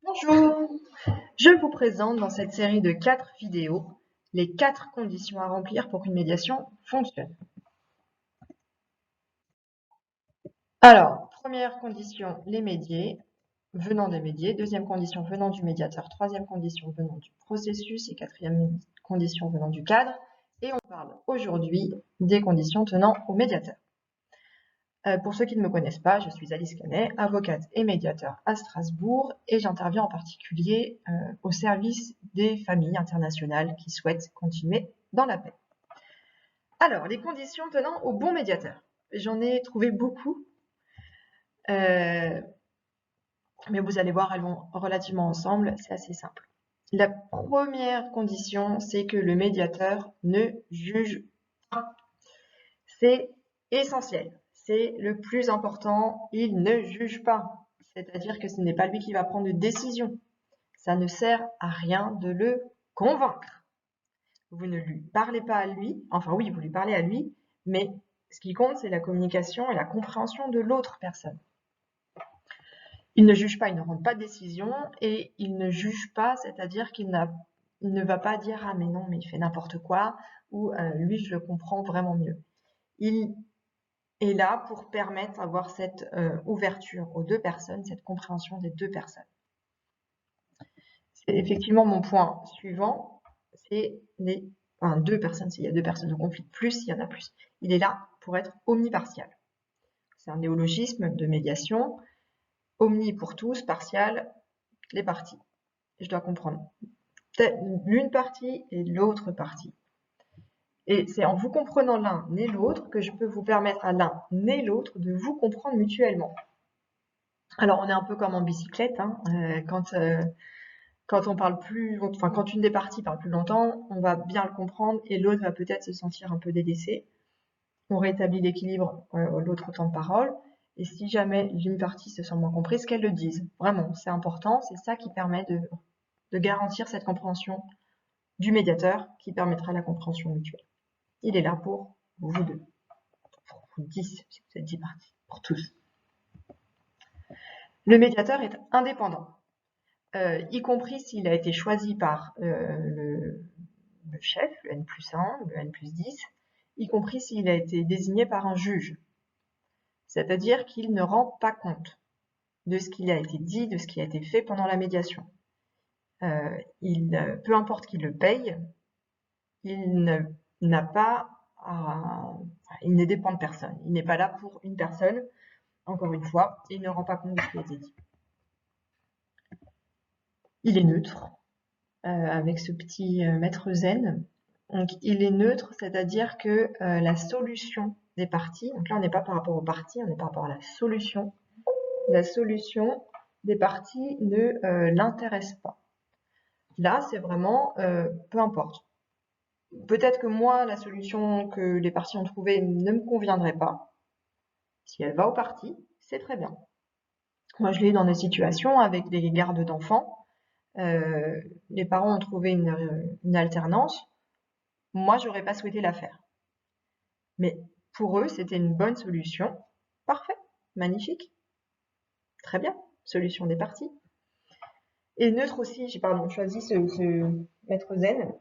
Bonjour, je vous présente dans cette série de 4 vidéos les 4 conditions à remplir pour qu'une médiation fonctionne. Alors, première condition, les médiés, venant des médiés. Deuxième condition, venant du médiateur. Troisième condition, venant du processus. Et quatrième condition, venant du cadre. Et on parle aujourd'hui des conditions tenant au médiateur. Pour ceux qui ne me connaissent pas, je suis Alice Canet, avocate et médiateur à Strasbourg et j'interviens en particulier au service des familles internationales qui souhaitent continuer dans la paix. Alors, les conditions tenant au bon médiateur. J'en ai trouvé beaucoup, mais vous allez voir, elles vont relativement ensemble, c'est assez simple. La première condition, c'est que le médiateur ne juge pas. C'est essentiel. C'est le plus important, il ne juge pas. C'est-à-dire que ce n'est pas lui qui va prendre de décision. Ça ne sert à rien de le convaincre. Vous ne lui parlez pas à lui, enfin oui, vous lui parlez à lui, mais ce qui compte, c'est la communication et la compréhension de l'autre personne. Il ne juge pas, il ne rend pas de décision, et il ne juge pas, c'est-à-dire qu'il ne va pas dire « Ah mais non, mais il fait n'importe quoi » ou « Lui, je le comprends vraiment mieux ». Il est là pour permettre d'avoir cette ouverture aux deux personnes, cette compréhension des deux personnes. C'est effectivement mon point suivant, c'est deux personnes, s'il y a deux personnes en conflit, plus il y en a plus. Il est là pour être omnipartial. C'est un néologisme de médiation, omni pour tous, partial, les parties. Je dois comprendre l'une partie et l'autre partie. Et c'est en vous comprenant l'un et l'autre que je peux vous permettre à l'un et l'autre de vous comprendre mutuellement. Alors, on est un peu comme en bicyclette, hein, quand on parle plus, enfin, quand une des parties parle plus longtemps, on va bien le comprendre et l'autre va peut-être se sentir un peu délaissé. On rétablit l'équilibre, l'autre temps de parole. Et si jamais l'une partie se sent moins comprise, qu'elle le dise. Vraiment, c'est important, c'est ça qui permet de garantir cette compréhension du médiateur qui permettra la compréhension mutuelle. Il est là pour vous deux, pour vous 10, si vous êtes 10 parties, pour tous. Le médiateur est indépendant, y compris s'il a été choisi par le chef, le N+1, le N+10, y compris s'il a été désigné par un juge. C'est-à-dire qu'il ne rend pas compte de ce qui a été dit, de ce qui a été fait pendant la médiation. Peu importe qui le paye, il ne dépend de personne. Il n'est pas là pour une personne, encore une fois, et il ne rend pas compte de ce qui a été dit. Il est neutre, avec ce petit maître zen. Donc, il est neutre, c'est-à-dire que la solution des parties, donc là on n'est pas par rapport aux parties, on est par rapport à la solution des parties ne l'intéresse pas. Là, c'est vraiment peu importe. Peut-être que moi, la solution que les parties ont trouvée ne me conviendrait pas. Si elle va aux parties, c'est très bien. Moi, je l'ai eu dans des situations avec des gardes d'enfants. Les parents ont trouvé une alternance. Moi, j'aurais pas souhaité la faire. Mais pour eux, c'était une bonne solution. Parfait, magnifique. Très bien, solution des parties. Et neutre aussi, j'ai choisi ce maître zen,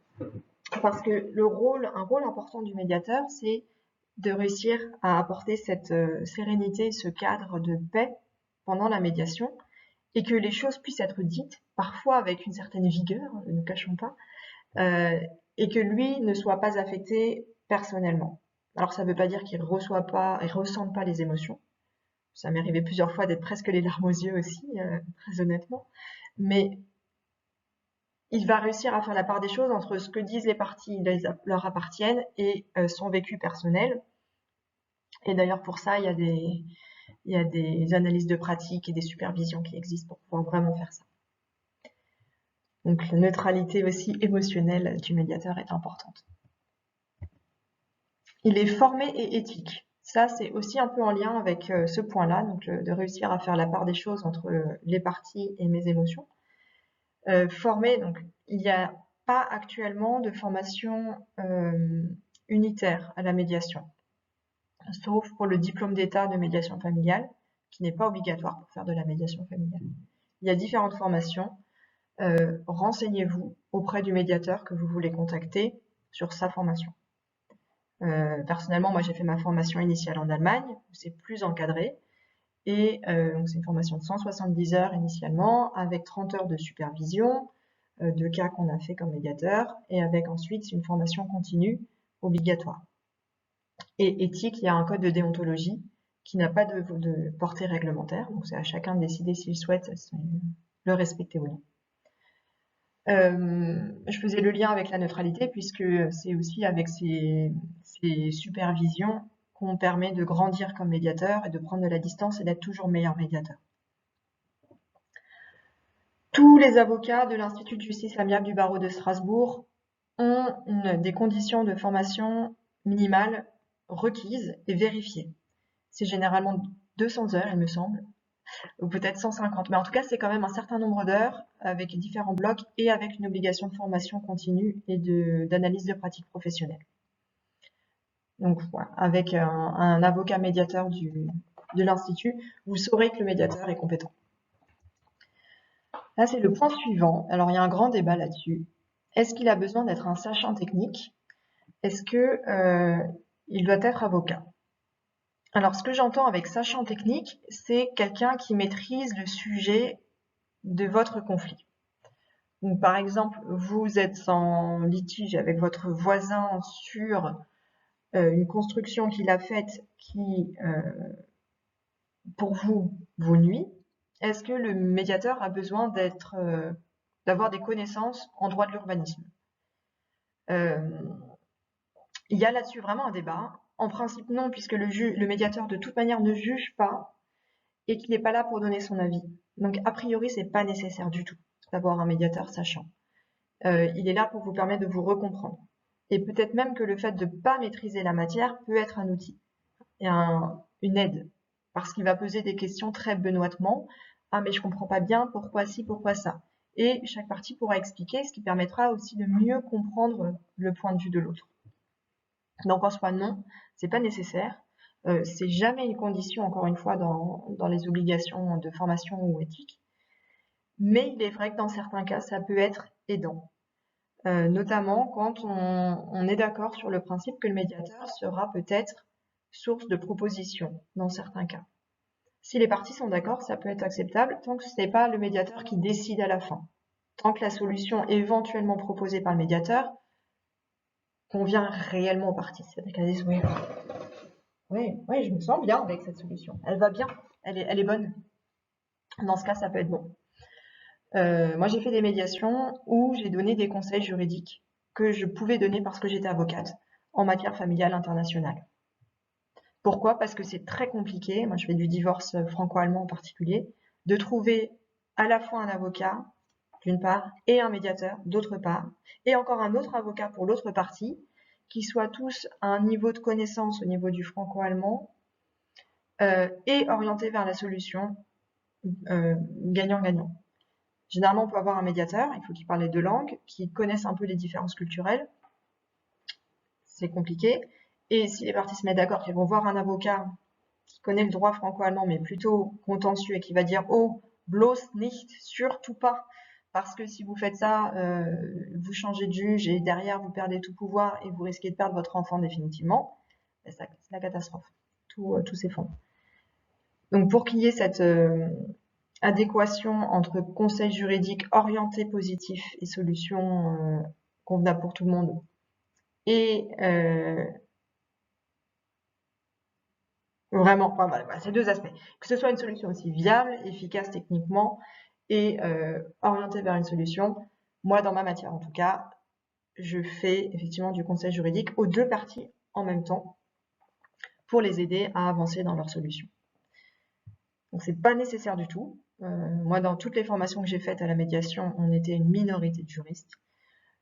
parce que un rôle important du médiateur, c'est de réussir à apporter cette sérénité, ce cadre de paix pendant la médiation, et que les choses puissent être dites, parfois avec une certaine vigueur, ne nous cachons pas, et que lui ne soit pas affecté personnellement. Alors ça ne veut pas dire qu'il ne ressente pas les émotions. Ça m'est arrivé plusieurs fois d'être presque les larmes aux yeux aussi, très honnêtement. Mais il va réussir à faire la part des choses entre ce que disent les parties leur appartiennent et son vécu personnel. Et d'ailleurs pour ça, il y a des analyses de pratique et des supervisions qui existent pour pouvoir vraiment faire ça. Donc la neutralité aussi émotionnelle du médiateur est importante. Il est formé et éthique. Ça, c'est aussi un peu en lien avec ce point-là, donc de réussir à faire la part des choses entre les parties et mes émotions. Formé, donc il n'y a pas actuellement de formation unitaire à la médiation, sauf pour le diplôme d'état de médiation familiale, qui n'est pas obligatoire pour faire de la médiation familiale. Il y a différentes formations. Renseignez-vous auprès du médiateur que vous voulez contacter sur sa formation. Personnellement, moi j'ai fait ma formation initiale en Allemagne, où c'est plus encadré, et c'est une formation de 170 heures initialement, avec 30 heures de supervision, de cas qu'on a fait comme médiateur, et avec ensuite une formation continue obligatoire. Et éthique, il y a un code de déontologie qui n'a pas de portée réglementaire, donc c'est à chacun de décider s'il souhaite le respecter ou non. Je faisais le lien avec la neutralité puisque c'est aussi avec ces supervisions qu'on permet de grandir comme médiateur et de prendre de la distance et d'être toujours meilleur médiateur. Tous les avocats de l'Institut de justice amiable du barreau de Strasbourg ont des conditions de formation minimales requises et vérifiées. C'est généralement 200 heures, il me semble, ou peut-être 150, mais en tout cas c'est quand même un certain nombre d'heures avec différents blocs et avec une obligation de formation continue et d'analyse de pratique professionnelle. Donc voilà, avec un avocat médiateur de l'Institut, vous saurez que le médiateur est compétent. Là c'est le point suivant, alors il y a un grand débat là-dessus. Est-ce qu'il a besoin d'être un sachant technique? Est-ce qu'il doit être avocat? Alors, ce que j'entends avec sachant technique, c'est quelqu'un qui maîtrise le sujet de votre conflit. Donc, par exemple, vous êtes en litige avec votre voisin sur une construction qu'il a faite qui, pour vous, vous nuit. Est-ce que le médiateur a besoin d'avoir des connaissances en droit de l'urbanisme? Il y a là-dessus vraiment un débat. En principe, non, puisque le médiateur, de toute manière, ne juge pas et qu'il n'est pas là pour donner son avis. Donc, a priori, c'est pas nécessaire du tout d'avoir un médiateur sachant. Il est là pour vous permettre de vous recomprendre. Et peut-être même que le fait de ne pas maîtriser la matière peut être un outil et une aide, parce qu'il va poser des questions très benoîtement. Ah, mais je comprends pas bien, pourquoi ci, pourquoi ça? Et chaque partie pourra expliquer, ce qui permettra aussi de mieux comprendre le point de vue de l'autre. Donc en soi, non, c'est pas nécessaire. C'est jamais une condition, encore une fois, dans les obligations de formation ou éthique. Mais il est vrai que dans certains cas, ça peut être aidant. Notamment quand on est d'accord sur le principe que le médiateur sera peut-être source de propositions dans certains cas. Si les parties sont d'accord, ça peut être acceptable tant que ce n'est pas le médiateur qui décide à la fin. Tant que la solution éventuellement proposée par le médiateur convient réellement aux parties. C'est-à-dire qu'elles disent oui, je me sens bien avec cette solution. Elle va bien, elle est bonne. Dans ce cas, ça peut être bon. Moi, j'ai fait des médiations où j'ai donné des conseils juridiques que je pouvais donner parce que j'étais avocate en matière familiale internationale. Pourquoi? Parce que c'est très compliqué, moi je fais du divorce franco-allemand en particulier, de trouver à la fois un avocat, d'une part, et un médiateur, d'autre part, et encore un autre avocat pour l'autre partie, qui soient tous à un niveau de connaissance au niveau du franco-allemand et orientés vers la solution gagnant-gagnant. Généralement, on peut avoir un médiateur, il faut qu'il parle les deux langues, qu'il connaisse un peu les différences culturelles. C'est compliqué. Et si les parties se mettent d'accord qu'ils vont voir un avocat qui connaît le droit franco-allemand, mais plutôt contentieux, et qui va dire « Oh, bloß nicht, surtout pas !» Parce que si vous faites ça, vous changez de juge et derrière vous perdez tout pouvoir et vous risquez de perdre votre enfant définitivement, ben c'est la catastrophe. Tout s'effondre. Donc pour qu'il y ait cette adéquation entre conseil juridique orienté positif et solution convenable pour tout le monde et vraiment, enfin, voilà, ces deux aspects. Que ce soit une solution aussi viable, efficace techniquement et orientée vers une solution. Moi, dans ma matière en tout cas, je fais effectivement du conseil juridique aux deux parties en même temps pour les aider à avancer dans leur solution. Donc c'est pas nécessaire du tout. Moi, dans toutes les formations que j'ai faites à la médiation, on était une minorité de juristes.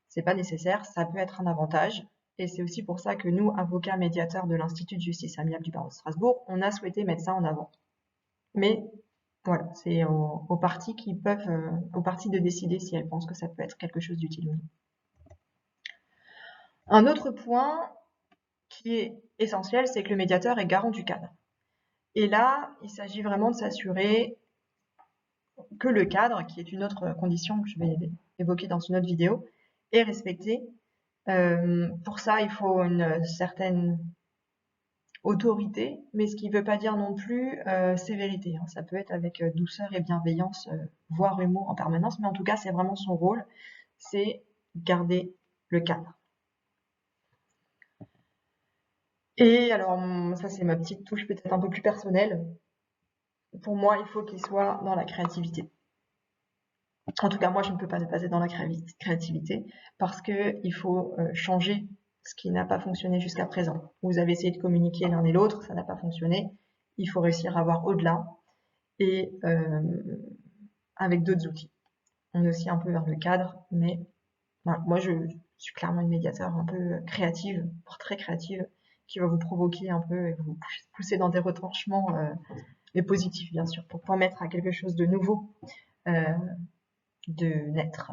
C'est pas nécessaire, ça peut être un avantage. Et c'est aussi pour ça que nous, avocats médiateurs de l'Institut de justice amiable du barreau de Strasbourg, on a souhaité mettre ça en avant. Mais voilà, c'est aux parties aux parties de décider si elles pensent que ça peut être quelque chose d'utile ou non. Un autre point qui est essentiel, c'est que le médiateur est garant du cadre. Et là, il s'agit vraiment de s'assurer que le cadre, qui est une autre condition que je vais évoquer dans une autre vidéo, est respecté. Pour ça, il faut une certaine autorité, mais ce qui ne veut pas dire non plus sévérité. Ça peut être avec douceur et bienveillance, voire humour en permanence, mais en tout cas, c'est vraiment son rôle, c'est garder le cadre. Et alors, ça c'est ma petite touche peut-être un peu plus personnelle. Pour moi, il faut qu'il soit dans la créativité. En tout cas, moi, je ne peux pas ne pas être dans la créativité parce qu'il faut changer ce qui n'a pas fonctionné jusqu'à présent. Vous avez essayé de communiquer l'un et l'autre, ça n'a pas fonctionné. Il faut réussir à voir au-delà et avec d'autres outils. On est aussi un peu vers le cadre, mais voilà, moi, je suis clairement une médiateur un peu créative, voire très créative, qui va vous provoquer un peu et vous pousser dans des retranchements, mais positifs bien sûr, pour permettre à quelque chose de nouveau de naître.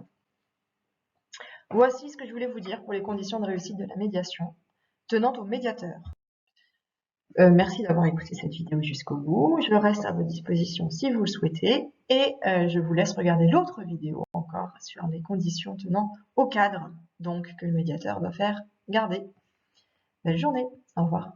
Voici ce que je voulais vous dire pour les conditions de réussite de la médiation tenant au médiateur. Merci d'avoir écouté cette vidéo jusqu'au bout. Je reste à votre disposition si vous le souhaitez et je vous laisse regarder l'autre vidéo encore sur les conditions tenant au cadre, donc que le médiateur doit faire garder. Belle journée, au revoir.